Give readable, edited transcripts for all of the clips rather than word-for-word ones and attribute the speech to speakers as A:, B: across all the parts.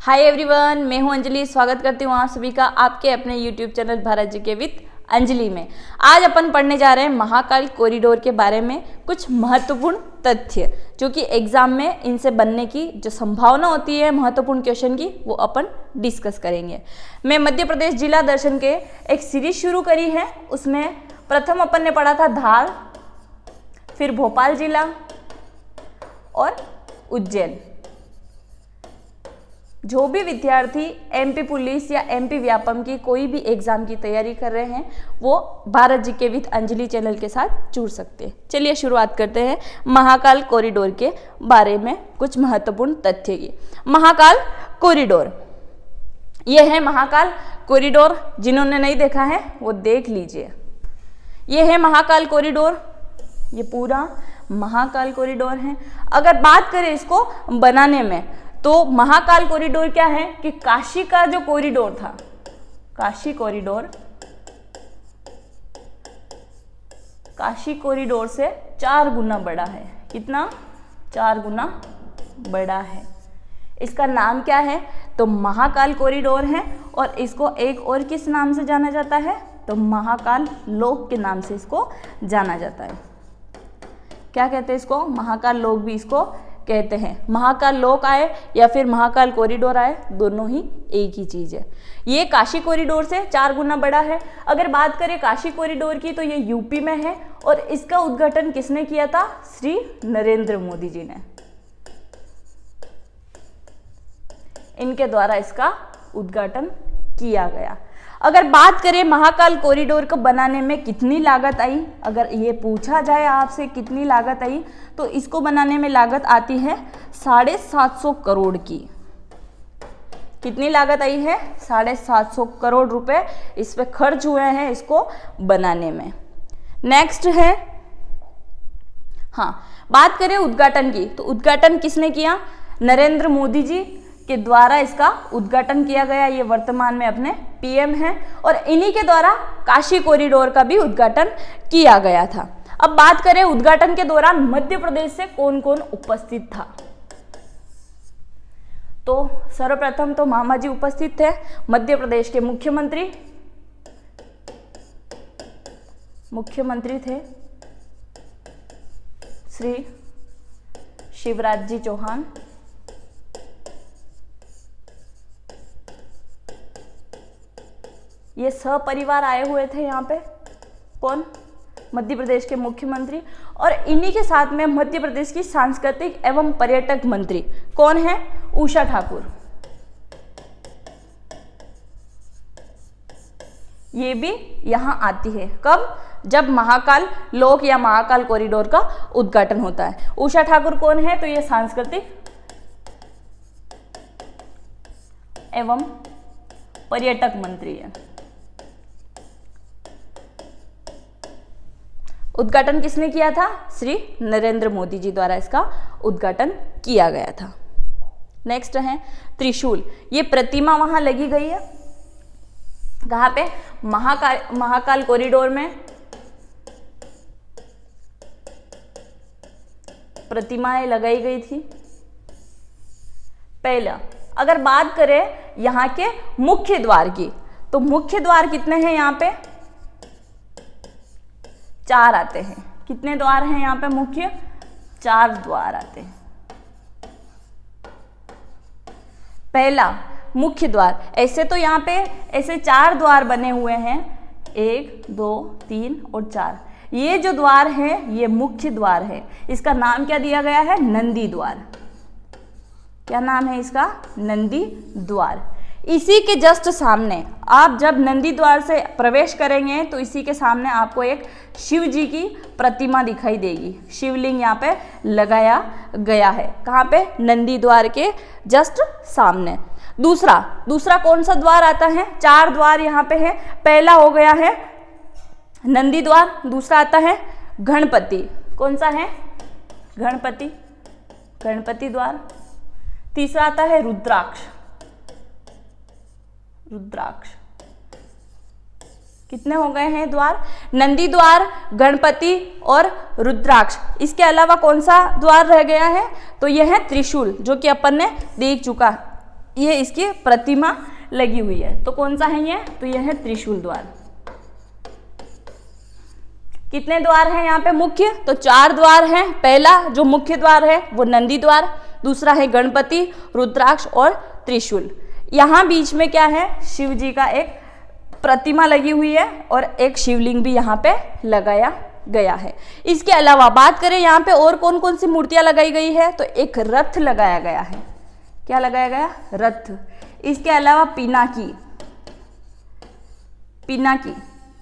A: Hi everyone, मैं हूं अंजलि। स्वागत करती हूं आप सभी का आपके अपने YouTube channel Bharat GK with Anjali में। आज अपन पढ़ने जा रहे हैं महाकाल कॉरिडोर के बारे में कुछ महत्वपूर्ण तथ्य जो कि एग्जाम में इनसे बनने की जो संभावना होती है महत्वपूर्ण क्वेश्चन की, वो अपन डिस्कस करेंगे। मैं मध्य प्रदेश जिला दर्शन के एक सीरीज शुरू करी है, उसमें प्रथम अपन ने पढ़ा था धार, फिर भोपाल जिला और उज्जैन। जो भी विद्यार्थी एमपी पुलिस या एमपी व्यापम की कोई भी एग्जाम की तैयारी कर रहे हैं वो Bharat GK with Anjali channel के साथ जुड़ सकते हैं। चलिए शुरुआत करते हैं महाकाल कॉरिडोर के बारे में कुछ महत्वपूर्ण तथ्य की। महाकाल कॉरिडोर, ये है महाकाल कॉरिडोर। जिन्होंने नहीं देखा है वो देख लीजिए। ये है महाकाल कॉरिडोर, ये पूरा महाकाल कॉरिडोर है। अगर बात करें इसको बनाने में तो महाकाल कॉरिडोर क्या है कि काशी का जो कॉरिडोर था, काशी कॉरिडोर से 4 गुना बड़ा है। कितना? 4 गुना बड़ा है। इसका नाम क्या है? तो महाकाल कॉरिडोर है। और इसको एक और किस नाम से जाना जाता है? तो महाकाल लोक के नाम से इसको जाना जाता है। क्या कहते हैं इसको? महाकाल लोक भी इसको कहते हैं। महाकाल लोक आए या फिर महाकाल कॉरिडोर आए, दोनों ही एक ही चीज है। ये काशी कॉरिडोर से 4 गुना बड़ा है। अगर बात करें काशी कॉरिडोर की तो ये यूपी में है और इसका उद्घाटन किसने किया था? श्री नरेंद्र मोदी जी ने। इनके द्वारा इसका उद्घाटन किया गया। अगर बात करें महाकाल कॉरिडोर को बनाने में कितनी लागत आई, अगर ये पूछा जाए आपसे कितनी लागत आई, तो इसको बनाने में लागत आती है 750 करोड़ की। कितनी लागत आई है? 750 करोड़ रुपए इस पे खर्च हुए हैं इसको बनाने में। नेक्स्ट है, बात करें उद्घाटन की तो उद्घाटन किसने किया? नरेंद्र मोदी जी के द्वारा इसका उद्घाटन किया गया। ये वर्तमान में अपने पीएम हैं और इन्हीं के द्वारा काशी कॉरिडोर का भी उद्घाटन किया गया था। अब बात करें उद्घाटन के दौरान मध्य प्रदेश से कौन कौन उपस्थित था, तो सर्वप्रथम तो मामा जी उपस्थित थे। मध्य प्रदेश के मुख्यमंत्री थे श्री शिवराज जी चौहान। ये सपरिवार आए हुए थे यहाँ पे। कौन? मध्य प्रदेश के मुख्यमंत्री। और इन्हीं के साथ में मध्य प्रदेश की सांस्कृतिक एवं पर्यटक मंत्री कौन है? उषा ठाकुर। ये भी यहाँ आती है। कब? जब महाकाल लोक या महाकाल कॉरिडोर का उद्घाटन होता है। उषा ठाकुर कौन है? तो ये सांस्कृतिक एवं पर्यटक मंत्री है। उद्घाटन किसने किया था? श्री नरेंद्र मोदी जी द्वारा इसका उद्घाटन किया गया था। नेक्स्ट है त्रिशूल। ये प्रतिमा वहां लगी गई है। कहां पे? महाकाल कॉरिडोर में प्रतिमाएं लगाई गई थी। पहला, अगर बात करें यहाँ के मुख्य द्वार की तो मुख्य द्वार कितने हैं यहाँ पे? 4 आते हैं। कितने द्वार हैं यहाँ पे? मुख्य 4 द्वार आते हैं। पहला मुख्य द्वार, ऐसे तो यहाँ पे ऐसे 4 द्वार बने हुए हैं, 1 2 3 और 4। ये जो द्वार है ये मुख्य द्वार है। इसका नाम क्या दिया गया है? नंदी द्वार। क्या नाम है इसका? नंदी द्वार। इसी के जस्ट सामने आप जब नंदी द्वार से प्रवेश करेंगे तो इसी के सामने आपको एक शिव जी की प्रतिमा दिखाई देगी। शिवलिंग यहाँ पे लगाया गया है। कहाँ पे? नंदी द्वार के जस्ट सामने। दूसरा कौन सा द्वार आता है? 4 द्वार यहाँ पे है। पहला हो गया है नंदी द्वार, दूसरा आता है गणपति। कौन सा है? गणपति द्वार। तीसरा आता है रुद्राक्ष। कितने हो गए हैं द्वार? नंदी द्वार, गणपति और रुद्राक्ष। इसके अलावा कौन सा द्वार रह गया है? तो यह है त्रिशूल, जो कि अपन ने देख चुका ये इसकी प्रतिमा लगी हुई है। तो कौन सा है ये? तो यह है त्रिशूल द्वार। कितने द्वार हैं यहाँ पे मुख्य? तो 4 द्वार हैं। पहला जो मुख्य द्वार है वो नंदी द्वार, दूसरा है गणपति, रुद्राक्ष और त्रिशूल। यहाँ बीच में क्या है? शिव जी का एक प्रतिमा लगी हुई है और एक शिवलिंग भी यहाँ पे लगाया गया है। इसके अलावा बात करें यहाँ पे और कौन कौन सी मूर्तियां लगाई गई है, तो एक रथ लगाया गया है। क्या लगाया गया? रथ। इसके अलावा पिनाकी।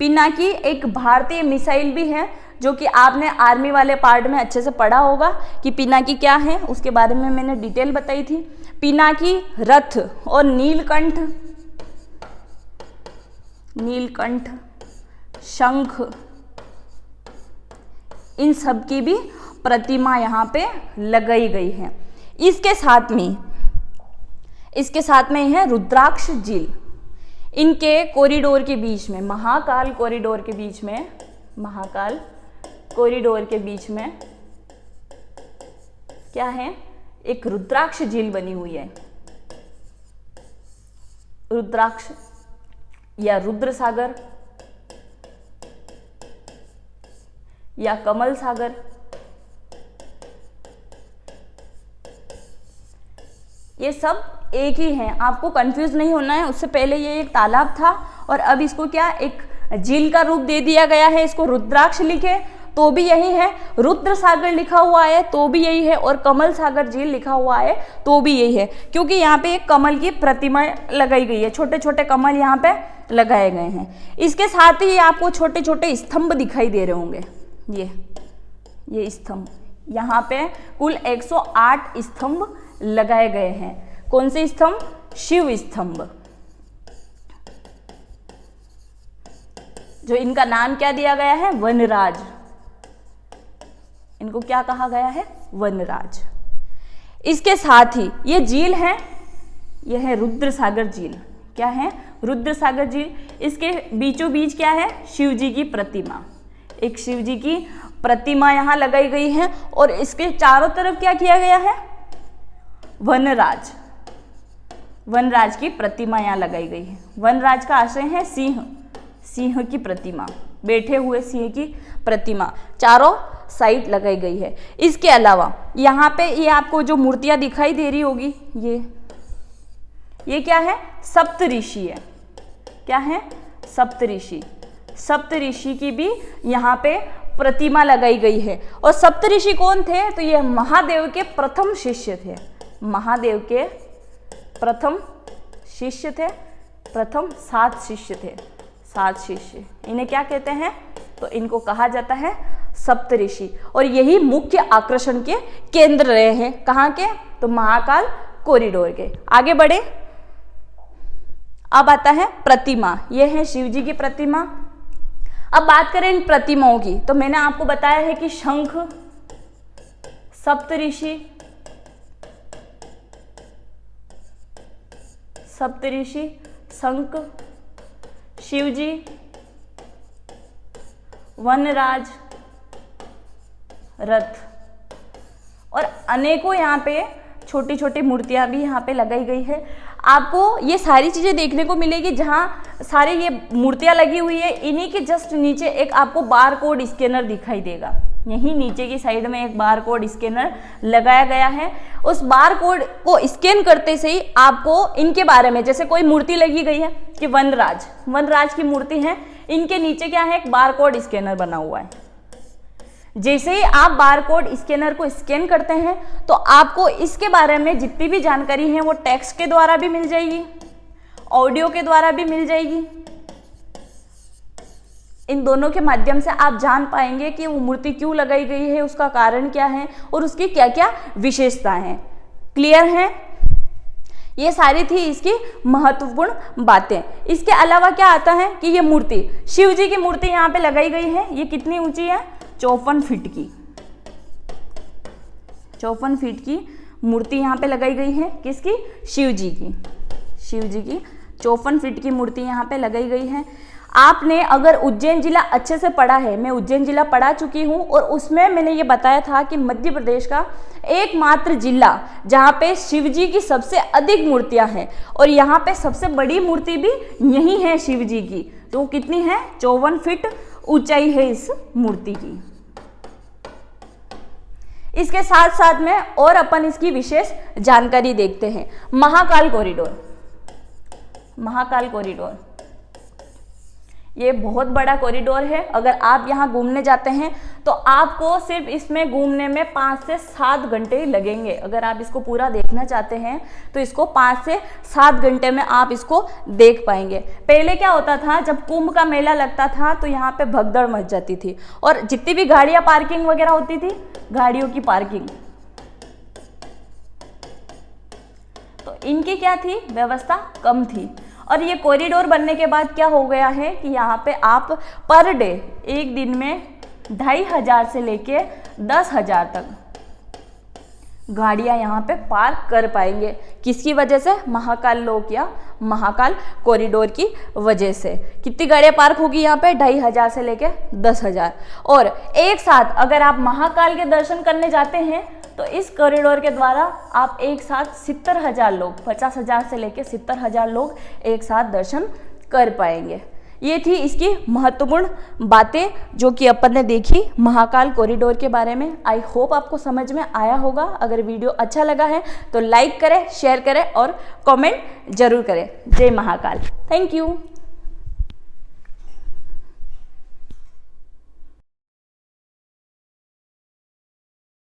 A: पिनाकी एक भारतीय मिसाइल भी है, जो कि आपने आर्मी वाले पार्ट में अच्छे से पढ़ा होगा कि पिनाकी क्या है, उसके बारे में मैंने डिटेल बताई थी। पिनाकी, रथ और नीलकंठ, शंख, इन सब की भी प्रतिमा यहाँ पे लगाई गई है। इसके साथ में है रुद्राक्ष झील। इनके कॉरिडोर के बीच में, महाकाल कॉरिडोर के बीच में क्या है? एक रुद्राक्ष झील बनी हुई है। रुद्राक्ष या रुद्र सागर या कमल सागर, ये सब एक ही है। आपको कंफ्यूज नहीं होना है। उससे पहले ये एक तालाब था और अब इसको क्या एक झील का रूप दे दिया गया है। इसको रुद्राक्ष लिखे तो भी यही है, रुद्र सागर लिखा हुआ है तो भी यही है, और कमल सागर झील लिखा हुआ है तो भी यही है, क्योंकि यहाँ पे एक कमल की प्रतिमा लगाई गई है। छोटे छोटे कमल यहाँ पे लगाए गए हैं। इसके साथ ही आपको छोटे छोटे स्तंभ दिखाई दे रहे होंगे। ये स्तंभ, यहाँ पे कुल 108 स्तंभ लगाए गए हैं। कौन से स्तंभ? शिव स्तंभ, जो इनका नाम क्या दिया गया है? वनराज। इनको क्या कहा गया है? वनराज। इसके साथ ही ये झील है, यह है रुद्र सागर झील। क्या है? रुद्र सागर झील। इसके बीचों बीच क्या है? शिव जी की प्रतिमा। एक शिव जी की प्रतिमा यहाँ लगाई गई है और इसके चारों तरफ क्या किया गया है? वनराज की प्रतिमा यहाँ लगाई गई है। वनराज का आश्रय है सिंह की प्रतिमा, बैठे हुए सिंह की प्रतिमा चारों साइड लगाई गई है। इसके अलावा यहाँ पे ये आपको जो मूर्तियां दिखाई दे रही होगी, ये क्या है? सप्तऋषि है। क्या है? सप्तऋषि। सप्तऋषि की भी यहाँ पे प्रतिमा लगाई गई है। और सप्तऋषि कौन थे? तो ये महादेव के प्रथम शिष्य थे। महादेव के प्रथम शिष्य थे। प्रथम 7 शिष्य थे। 7 शिष्य, इन्हें क्या कहते हैं? तो इनको कहा जाता है सप्तऋषि। और यही मुख्य आकर्षण के केंद्र रहे हैं। कहाँ के? तो महाकाल कॉरिडोर के। आगे बढ़े, अब आता है प्रतिमा। यह है शिव जी की प्रतिमा। अब बात करें इन प्रतिमाओं की, तो मैंने आपको बताया है कि शंख, सप्तऋषि, शंख, शिवजी, वनराज, रथ और अनेकों यहाँ पे छोटी छोटी मूर्तियां भी यहाँ पे लगाई गई है। आपको ये सारी चीजें देखने को मिलेगी। जहाँ सारी ये मूर्तियां लगी हुई है, इन्हीं के जस्ट नीचे एक आपको बार कोड स्कैनर दिखाई देगा। यहीं नीचे की साइड में एक बार कोड स्कैनर लगाया गया है। उस बार कोड को स्कैन करते से ही आपको इनके बारे में, जैसे कोई मूर्ति लगी गई है कि वनराज की मूर्ति है, इनके नीचे क्या है? एक बार कोड स्कैनर बना हुआ है। जैसे ही आप बार कोड स्कैनर को स्कैन करते हैं तो आपको इसके बारे में जितनी भी जानकारी है वो टेक्स्ट के द्वारा भी मिल जाएगी, ऑडियो के द्वारा भी मिल जाएगी। इन दोनों के माध्यम से आप जान पाएंगे कि वो मूर्ति क्यों लगाई गई है, उसका कारण क्या है और उसकी क्या क्या विशेषताएं हैं। क्लियर है? ये सारी थी इसकी महत्वपूर्ण बातें। इसके अलावा क्या आता है कि ये मूर्ति, शिव जी की मूर्ति यहाँ पे लगाई गई है। ये कितनी ऊंची है? 54 फीट की। 54 फीट की मूर्ति यहाँ पे लगाई गई है। किसकी? शिव जी की। 54 फीट की मूर्ति यहाँ पे लगाई गई है। आपने अगर उज्जैन जिला अच्छे से पढ़ा है, मैं उज्जैन जिला पढ़ा चुकी हूँ और उसमें मैंने ये बताया था कि मध्य प्रदेश का एकमात्र जिला जहाँ पे शिव जी की सबसे अधिक मूर्तियाँ हैं और यहाँ पे सबसे बड़ी मूर्ति भी यही है शिव जी की। तो कितनी है? 54 फीट ऊंचाई है इस मूर्ति की। इसके साथ साथ में और अपन इसकी विशेष जानकारी देखते हैं। महाकाल कॉरिडोर, महाकाल कॉरिडोर ये बहुत बड़ा कॉरिडोर है। अगर आप यहाँ घूमने जाते हैं तो आपको सिर्फ इसमें घूमने में 5 से 7 घंटे ही लगेंगे। अगर आप इसको पूरा देखना चाहते हैं तो इसको 5 से 7 घंटे में आप इसको देख पाएंगे। पहले क्या होता था, जब कुंभ का मेला लगता था तो यहाँ पे भगदड़ मच जाती थी और जितनी भी गाड़ियाँ पार्किंग वगैरह होती थी, गाड़ियों की पार्किंग, तो इनकी क्या थी, व्यवस्था कम थी। और ये कॉरिडोर बनने के बाद क्या हो गया है कि यहाँ पे आप पर डे एक दिन में 2500 से लेके 10,000 तक गाड़ियाँ यहाँ पे पार्क कर पाएंगे। किसकी वजह से? महाकाल लोक या महाकाल कॉरिडोर की वजह से। कितनी गाड़ियाँ पार्क होगी यहाँ पे? 2500 से लेके 10,000। और एक साथ अगर आप महाकाल के दर्शन करने जाते हैं तो इस कॉरिडोर के द्वारा आप एक साथ 70,000 लोग, 50,000 से लेके 70,000 लोग एक साथ दर्शन कर पाएंगे। ये थी इसकी महत्वपूर्ण बातें जो कि अपन ने देखी महाकाल कॉरिडोर के बारे में। आई होप आपको समझ में आया होगा। अगर वीडियो अच्छा लगा है तो लाइक करें, शेयर करें और कमेंट जरूर करें। जय महाकाल। Thank you.